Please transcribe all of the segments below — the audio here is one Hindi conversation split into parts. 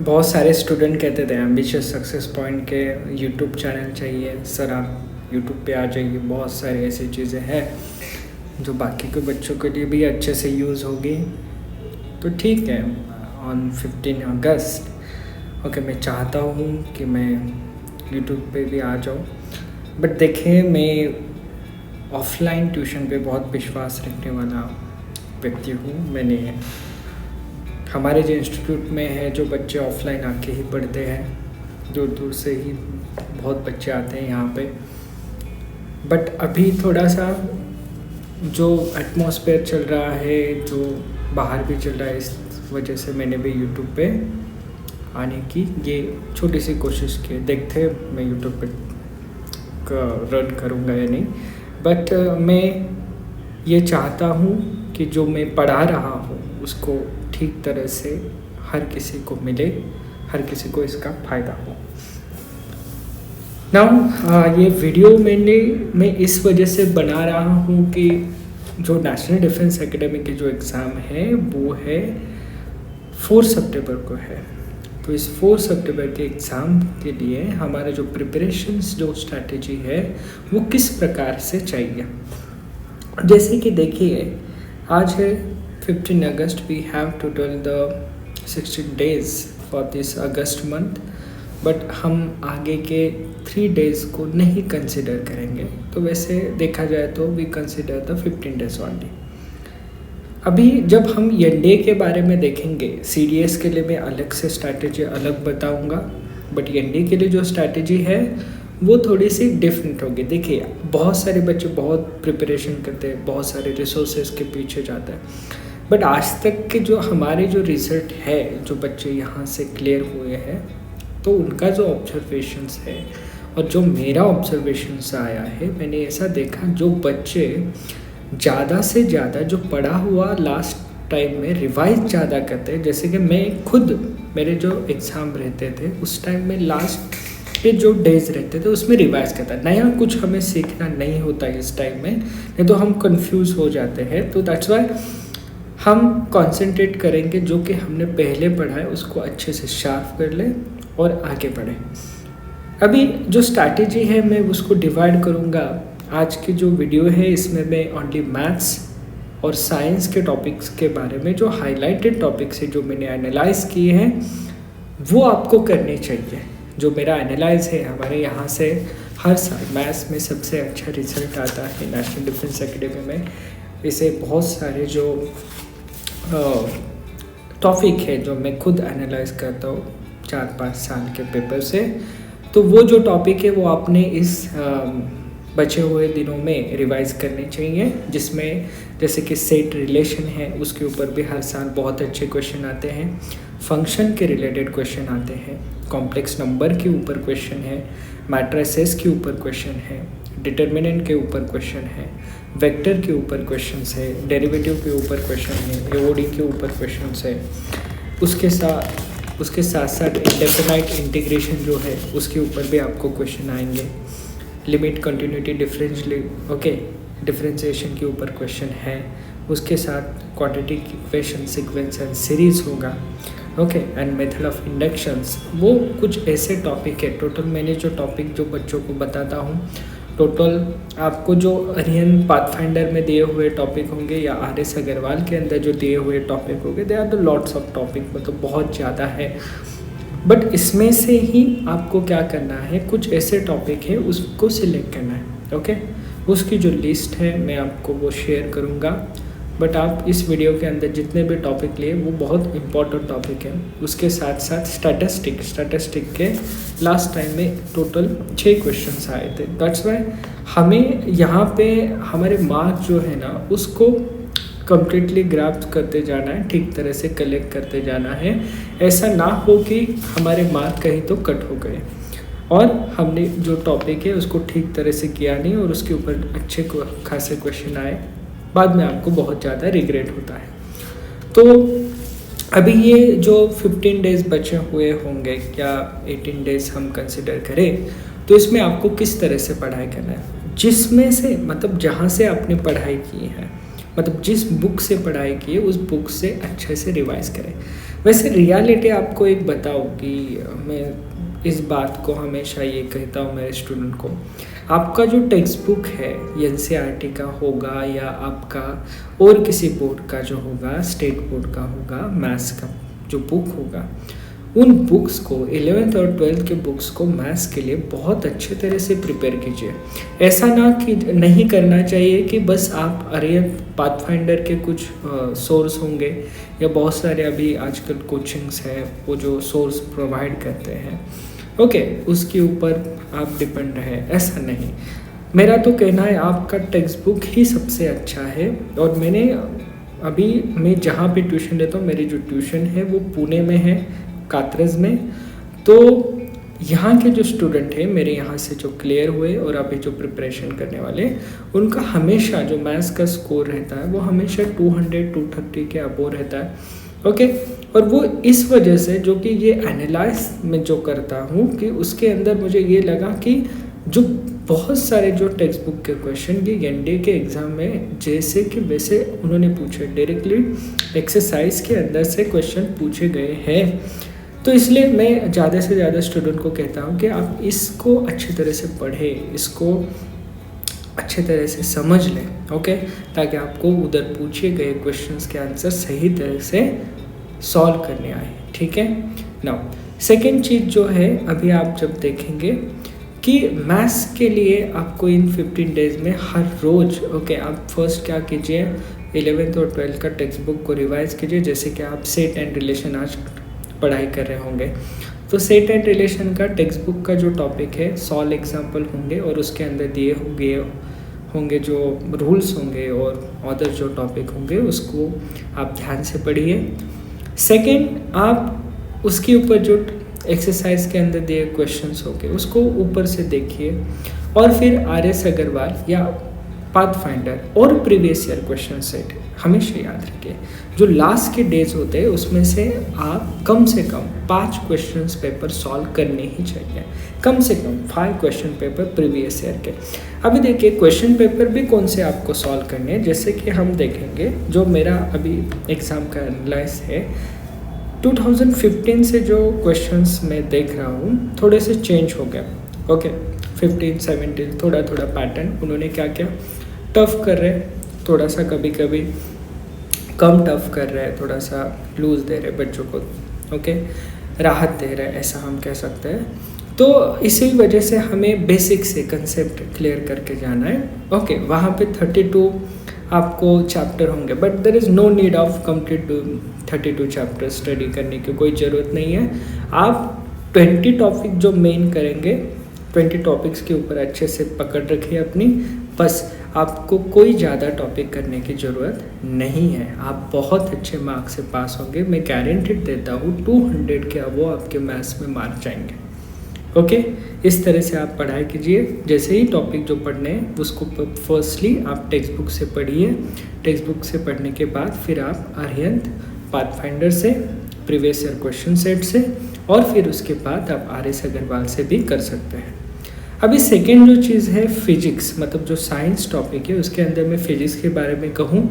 बहुत सारे स्टूडेंट कहते थे एम्बिशियस सक्सेस पॉइंट के यूट्यूब चैनल चाहिए सर, आप यूट्यूब पे आ जाइए। बहुत सारी ऐसी चीज़ें हैं जो बाकी के बच्चों के लिए भी अच्छे से यूज़ होगी। तो ठीक है, ऑन 15 अगस्त ओके, मैं चाहता हूँ कि मैं यूट्यूब पे भी आ जाऊँ। बट देखिए, मैं ऑफलाइन ट्यूशन पे बहुत विश्वास रखने वाला व्यक्ति हूँ। मैंने हमारे जो इंस्टीट्यूट में है, जो बच्चे ऑफलाइन आके ही पढ़ते हैं, दूर दूर से ही बहुत बच्चे आते हैं यहाँ पे। बट अभी थोड़ा सा जो एटमॉस्फेयर चल रहा है, जो बाहर भी चल रहा है, इस वजह से मैंने भी यूट्यूब पे आने की ये छोटी सी कोशिश की। देखते मैं यूट्यूब पे रन करूँगा या नहीं। बट मैं ये चाहता हूँ कि जो मैं पढ़ा रहा हूँ उसको ठीक तरह से हर किसी को मिले, हर किसी को इसका फ़ायदा हो। नाउ ये वीडियो मैं इस वजह से बना रहा हूँ कि जो नेशनल डिफेंस एकेडमी के जो एग्ज़ाम है वो है 4 सितंबर को है। तो इस 4 सितंबर के एग्ज़ाम के लिए हमारा जो प्रिपरेशंस, जो स्ट्रैटेजी है वो किस प्रकार से चाहिए। जैसे कि देखिए, आज है 15 अगस्त, we have total the 16 days for this August month. But हम आगे के 3 days को नहीं कंसिडर करेंगे। तो वैसे देखा जाए तो we consider the 15 days only. अभी जब हम एनडीए के बारे में देखेंगे, सीडीएस के लिए मैं अलग से स्ट्रैटेजी अलग बताऊंगा, बट एनडीए के लिए जो स्ट्रैटेजी है वो थोड़ी सी डिफरेंट होगी। देखिए, बहुत सारे बच्चे बहुत प्रिपरेशन करते हैं, बहुत सारे रिसोर्सेज के पीछे जाते हैं, बट आज तक के जो हमारे जो रिजल्ट है, जो बच्चे यहाँ से क्लियर हुए हैं, तो उनका जो ऑब्जर्वेशंस है और जो मेरा ऑब्जर्वेशंस आया है, मैंने ऐसा देखा जो बच्चे ज़्यादा से ज़्यादा जो पढ़ा हुआ लास्ट टाइम में रिवाइज ज़्यादा करते हैं। जैसे कि मैं खुद, मेरे जो एग्ज़ाम रहते थे उस टाइम में लास्ट के जो डेज रहते थे उसमें रिवाइज करता, नया कुछ हमें सीखना नहीं होता इस टाइम में, नहीं तो हम कंफ्यूज हो जाते हैं। तो दैट्स वाई हम कंसंट्रेट करेंगे जो कि हमने पहले पढ़ा है उसको अच्छे से शार्प कर लें और आगे बढ़ें। अभी जो स्ट्रैटेजी है मैं उसको डिवाइड करूँगा। आज की जो वीडियो है इसमें मैं ओनली मैथ्स और साइंस के टॉपिक्स के बारे में, जो हाईलाइटेड टॉपिक्स है, जो मैंने एनालाइज किए हैं, वो आपको करने चाहिए। जो मेरा एनालाइज है, हमारे यहाँ से हर साल मैथ्स में सबसे अच्छा रिजल्ट आता है नेशनल डिफेंस एकेडमी में। इसे बहुत सारे जो टॉपिक है जो मैं खुद एनालाइज करता हूँ 4-5 साल के पेपर से, तो वो जो टॉपिक है वो आपने इस बचे हुए दिनों में रिवाइज करने चाहिए। जिसमें जैसे कि सेट रिलेशन है, उसके ऊपर भी हर साल बहुत अच्छे क्वेश्चन आते हैं। फंक्शन के रिलेटेड क्वेश्चन आते हैं, कॉम्प्लेक्स नंबर के ऊपर क्वेश्चन है, मैट्रिसेस के ऊपर क्वेश्चन है, डिटर्मिनेंट के ऊपर क्वेश्चन है, वेक्टर के ऊपर क्वेश्चंस है, डेरिवेटिव के ऊपर क्वेश्चन है, एओडी के ऊपर क्वेश्चंस है। उसके साथ साथ इंडेफिनाइट इंटीग्रेशन जो है उसके ऊपर भी आपको क्वेश्चन आएंगे। लिमिट, कंटिन्यूटी, डिफरेंशिएशन के ऊपर क्वेश्चन है। उसके साथ quadratic equation, sequence and series होगा। एंड मेथड ऑफ इंडक्शंस, वो कुछ ऐसे टॉपिक है। टोटल मैंने जो टॉपिक जो बच्चों को बताता हूँ, टोटल आपको जो अरिहंत पाथफाइंडर में दिए हुए टॉपिक होंगे या RS अग्रवाल के अंदर जो दिए हुए टॉपिक होंगे, they are the lots of topic, मतलब बहुत ज़्यादा है। बट इसमें से ही आपको क्या करना है, कुछ ऐसे टॉपिक है उसको सिलेक्ट करना है। उसकी जो लिस्ट है मैं आपको वो शेयर करूँगा। बट आप इस वीडियो के अंदर जितने भी टॉपिक लिए वो बहुत इंपॉर्टेंट टॉपिक है। उसके साथ साथ स्टैटिस्टिक के लास्ट टाइम में टोटल 6 क्वेश्चंस आए थे। दैट्स वाई हमें यहाँ पे हमारे मार्क्स जो है ना उसको कम्प्लीटली ग्राफ्ट करते जाना है, ठीक तरह से कलेक्ट करते जाना है। ऐसा ना हो कि हमारे मार्क कहीं तो कट हो गए और हमने जो टॉपिक है उसको ठीक तरह से किया नहीं और उसके ऊपर अच्छे खासे क्वेश्चन आए, बाद में आपको बहुत ज़्यादा रिग्रेट होता है। तो अभी ये जो 15 डेज़ बचे हुए होंगे, क्या 18 डेज़ हम कंसिडर करें, तो इसमें आपको किस तरह से पढ़ाई करना है, जिसमें से मतलब जहाँ से आपने पढ़ाई की है, मतलब जिस बुक से पढ़ाई की है उस बुक से अच्छे से रिवाइज करें। वैसे रियलिटी आपको एक बताऊँ कि मैं इस बात को हमेशा ये कहता हूँ मेरे स्टूडेंट को, आपका जो टेक्स्ट बुक है एनसीईआरटी का होगा या आपका और किसी बोर्ड का जो होगा, स्टेट बोर्ड का होगा, मैथ्स का जो बुक होगा, उन बुक्स को 11th और 12th के बुक्स को मैथ्स के लिए बहुत अच्छे तरह से प्रिपेयर कीजिए। ऐसा ना कि नहीं करना चाहिए कि बस आप अरे पाथफाइंडर के कुछ सोर्स होंगे या बहुत सारे अभी आजकल कोचिंग्स हैं वो जो सोर्स प्रोवाइड करते हैं, ओके, उसके ऊपर आप डिपेंड रहे, ऐसा नहीं। मेरा तो कहना है आपका टेक्स्ट बुक ही सबसे अच्छा है। और मैं जहाँ पे ट्यूशन लेता हूँ, मेरी जो ट्यूशन है वो पुणे में है, कात्रज में। तो यहाँ के जो स्टूडेंट हैं मेरे यहाँ से जो क्लियर हुए और अभी जो प्रिपरेशन करने वाले, उनका हमेशा जो मैथ्स का स्कोर रहता है वो हमेशा 200-230 के अबोव रहता है, ओके। और वो इस वजह से जो कि ये एनालाइज में जो करता हूँ कि उसके अंदर मुझे ये लगा कि जो बहुत सारे जो टेक्स्ट बुक के क्वेश्चन ये एनडीए के एग्ज़ाम में जैसे कि वैसे उन्होंने पूछे, डायरेक्टली एक्सरसाइज के अंदर से क्वेश्चन पूछे गए हैं। तो इसलिए मैं ज़्यादा से ज़्यादा स्टूडेंट को कहता हूँ कि आप इसको अच्छी तरह से पढ़ें, इसको अच्छे तरह से समझ लें, ओके, ताकि आपको उधर पूछे गए क्वेश्चंस के आंसर सही तरह से सॉल्व करने आए, ठीक है। नाउ सेकेंड चीज़ जो है, अभी आप जब देखेंगे कि मैथ्स के लिए आपको इन 15 डेज़ में हर रोज़, ओके, आप फर्स्ट क्या कीजिए, 11th और 12th का टेक्स्ट बुक को रिवाइज कीजिए। जैसे कि आप सेट एंड रिलेशन आज पढ़ाई कर रहे होंगे, तो सेट एंड रिलेशन का टेक्स्ट बुक का जो टॉपिक है, सॉल्व एग्जाम्पल होंगे और उसके अंदर दिए होंगे जो रूल्स होंगे और अदर जो टॉपिक होंगे उसको आप ध्यान से पढ़िए। सेकेंड, आप उसके ऊपर जो एक्सरसाइज के अंदर दिए क्वेश्चंस होंगे उसको ऊपर से देखिए, और फिर RS अग्रवाल या पाथफाइंडर और प्रीवियस ईयर क्वेश्चन सेट हमेशा याद रखिए। जो लास्ट के डेज होते हैं उसमें से आप कम से कम 5 क्वेश्चंस पेपर सॉल्व करने ही चाहिए, कम से कम 5 क्वेश्चन पेपर प्रीवियस ईयर के। अभी देखिए क्वेश्चन पेपर भी कौन से आपको सॉल्व करने हैं, जैसे कि हम देखेंगे जो मेरा अभी एग्ज़ाम का एनालाइज है, 2015 से जो क्वेश्चंस मैं देख रहा हूँ थोड़े से चेंज हो गए, ओके। 15-17 थोड़ा पैटर्न उन्होंने क्या किया, टफ कर रहे, थोड़ा सा कभी कभी कम टफ कर रहे हैं, थोड़ा सा लूज दे रहे बच्चों को, ओके, राहत दे रहे, ऐसा हम कह सकते हैं। तो इसी वजह से हमें बेसिक से कंसेप्ट क्लियर करके जाना है, ओके। वहाँ पे 32 आपको चैप्टर होंगे, but there is no need of complete 32 chapter study करने की कोई ज़रूरत नहीं है। आप 20 टॉपिक जो मेन करेंगे, 20 टॉपिक्स के ऊपर अच्छे से पकड़ रखिए अपनी, बस आपको कोई ज़्यादा टॉपिक करने की ज़रूरत नहीं है। आप बहुत अच्छे मार्क्स से पास होंगे, मैं गारंटीड देता हूँ 200 के अबोव आपके मैथ्स में मार्क्स जाएंगे, ओके। इस तरह से आप पढ़ाई कीजिए। जैसे ही टॉपिक जो पढ़ने हैं उसको फर्स्टली आप टेक्स्ट बुक से पढ़िए, टेक्स्ट बुक से पढ़ने के बाद फिर आप आर्यंत, पाथफाइंडर से, प्रीवियस ईयर क्वेश्चन सेट से, और फिर उसके बाद आप RS अग्रवाल से भी कर सकते हैं। अभी सेकेंड जो चीज़ है फिजिक्स, मतलब जो साइंस टॉपिक है, उसके अंदर मैं फिजिक्स के बारे में कहूँ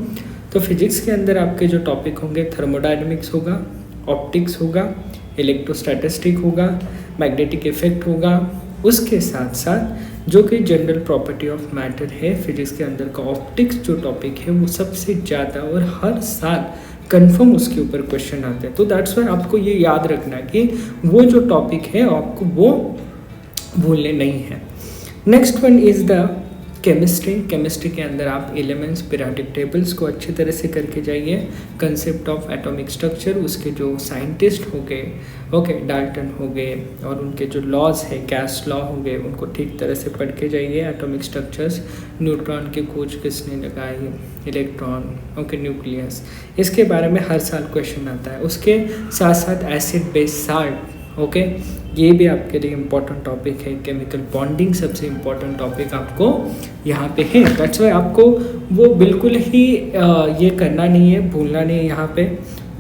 तो फिजिक्स के अंदर आपके जो टॉपिक होंगे, थर्मोडायनेमिक्स होगा, ऑप्टिक्स होगा, इलेक्ट्रोस्टैटिस्टिक होगा, मैग्नेटिक इफेक्ट होगा, उसके साथ साथ जो कि जनरल प्रॉपर्टी ऑफ मैटर है फिजिक्स के अंदर का ऑप्टिक्स जो टॉपिक है वो सबसे ज़्यादा और हर साल कंफर्म उसके ऊपर क्वेश्चन आते हैं। तो दैट्स वाई आपको ये याद रखना है कि वो जो टॉपिक है आपको वो भूलने नहीं है। Next one is the chemistry के अंदर आप एलिमेंट्स, पीरियोडिक टेबल्स को अच्छी तरह से करके जाइए। कंसेप्ट ऑफ एटॉमिक स्ट्रक्चर, उसके जो साइंटिस्ट हो गए, ओके, डाल्टन हो गए, और उनके जो लॉज है, गैस लॉ हो गए, उनको ठीक तरह से पढ़ के जाइए। एटॉमिक स्ट्रक्चर्स, न्यूट्रॉन की खोज किसने लगाई, इलेक्ट्रॉन, ओके, न्यूक्लियस, इसके बारे में हर साल क्वेश्चन आता है। उसके साथ साथ एसिड बेस साल्ट, ओके, ये भी आपके लिए इम्पोर्टेंट टॉपिक है। केमिकल बॉन्डिंग सबसे इम्पोर्टेंट टॉपिक आपको यहाँ पे है। दैट्स वाई आपको वो बिल्कुल ही ये करना नहीं है, भूलना नहीं है, यहाँ पे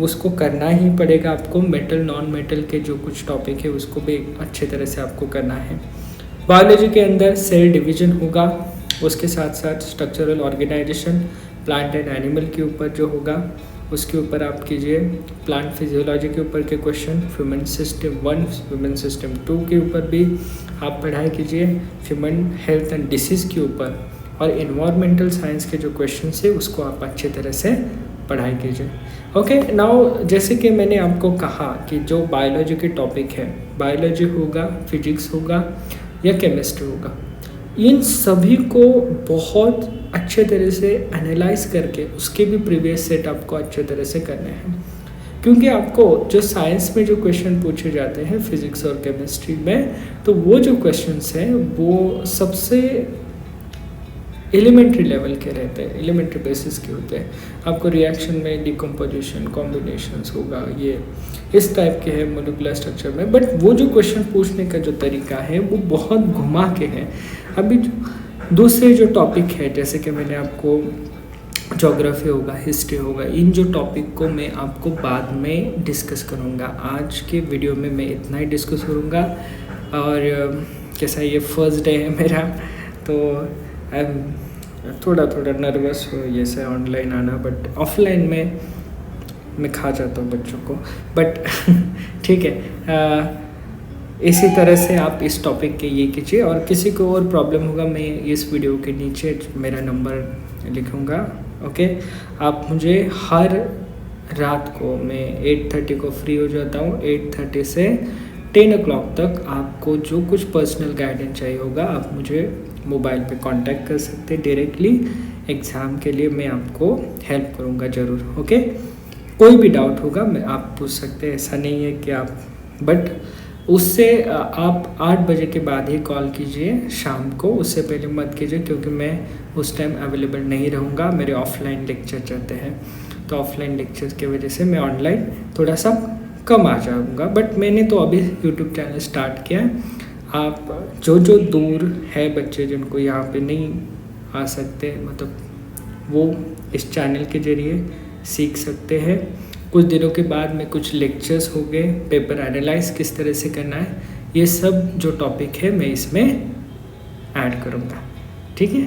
उसको करना ही पड़ेगा आपको। मेटल, नॉन मेटल के जो कुछ टॉपिक है उसको भी अच्छे तरह से आपको करना है। बायोलॉजी के अंदर सेल डिवीजन होगा, उसके साथ साथ structural organisation, plant and animal के ऊपर जो होगा, उसके ऊपर आप कीजिए प्लांट फिजियोलॉजी के ऊपर के question, human system 1, human system 2 के ऊपर भी आप पढ़ाई कीजिए, ह्यूमन हेल्थ एंड डिसीज़ के ऊपर, और इन्वायरमेंटल साइंस के जो क्वेश्चन है उसको आप अच्छे तरह से पढ़ाई कीजिए। ओके, नाउ जैसे कि मैंने आपको कहा कि जो बायोलॉजी के टॉपिक है, बायोलॉजी होगा, फिजिक्स होगा या केमिस्ट्री होगा, इन सभी को बहुत अच्छे तरह से एनालाइज करके उसके भी प्रीवियस सेट आपको अच्छे तरह से करने हैं, क्योंकि आपको जो साइंस में जो क्वेश्चन पूछे जाते हैं फिजिक्स और केमिस्ट्री में, तो वो जो क्वेश्चंस हैं वो सबसे एलिमेंट्री लेवल के रहते हैं, एलिमेंट्री बेसिस के होते हैं। आपको रिएक्शन में डिकम्पोजिशन, कॉम्बिनेशंस होगा, ये इस टाइप के हैं मोलिकुलर स्ट्रक्चर में, बट वो जो क्वेश्चन पूछने का जो तरीका है वो बहुत घुमा के है। अभी दूसरे जो टॉपिक है, जैसे कि मैंने आपको ज्योग्राफी होगा, हिस्ट्री होगा, इन जो टॉपिक को मैं आपको बाद में डिस्कस करूँगा। आज के वीडियो में मैं इतना ही डिस्कस करूँगा। और कैसा ये फर्स्ट डे है मेरा, तो आई एम थोड़ा नर्वस हो ये से ऑनलाइन आना, बट ऑफलाइन में मैं खा जाता हूँ बच्चों को, बट ठीक है। इसी तरह से आप इस टॉपिक के ये कीजिए, और किसी को और प्रॉब्लम होगा मैं इस वीडियो के नीचे मेरा नंबर लिखूँगा। ओके, आप मुझे हर रात को, मैं 8:30 को फ्री हो जाता हूँ, 8:30 से 10 o'clock तक आपको जो कुछ पर्सनल गाइडेंस चाहिए होगा आप मुझे मोबाइल पे कांटेक्ट कर सकते हैं डायरेक्टली। एग्ज़ाम के लिए मैं आपको हेल्प करूँगा ज़रूर। ओके, कोई भी डाउट होगा मैं आप पूछ सकते हैं, ऐसा नहीं है कि आप, बट उससे आप 8 बजे के बाद ही कॉल कीजिए शाम को, उससे पहले मत कीजिए, क्योंकि मैं उस टाइम अवेलेबल नहीं रहूँगा, मेरे ऑफलाइन लेक्चर चलते हैं। तो ऑफलाइन लेक्चर की वजह से मैं ऑनलाइन थोड़ा सा कम आ जाऊँगा, बट मैंने तो अभी यूट्यूब चैनल स्टार्ट किया है। आप जो दूर है बच्चे जिनको यहाँ पे नहीं आ सकते, मतलब वो इस चैनल के ज़रिए सीख सकते हैं। कुछ दिनों के बाद में कुछ लेक्चर्स हो गए, पेपर एनालाइज किस तरह से करना है, ये सब जो टॉपिक है मैं इसमें ऐड करूँगा। ठीक है।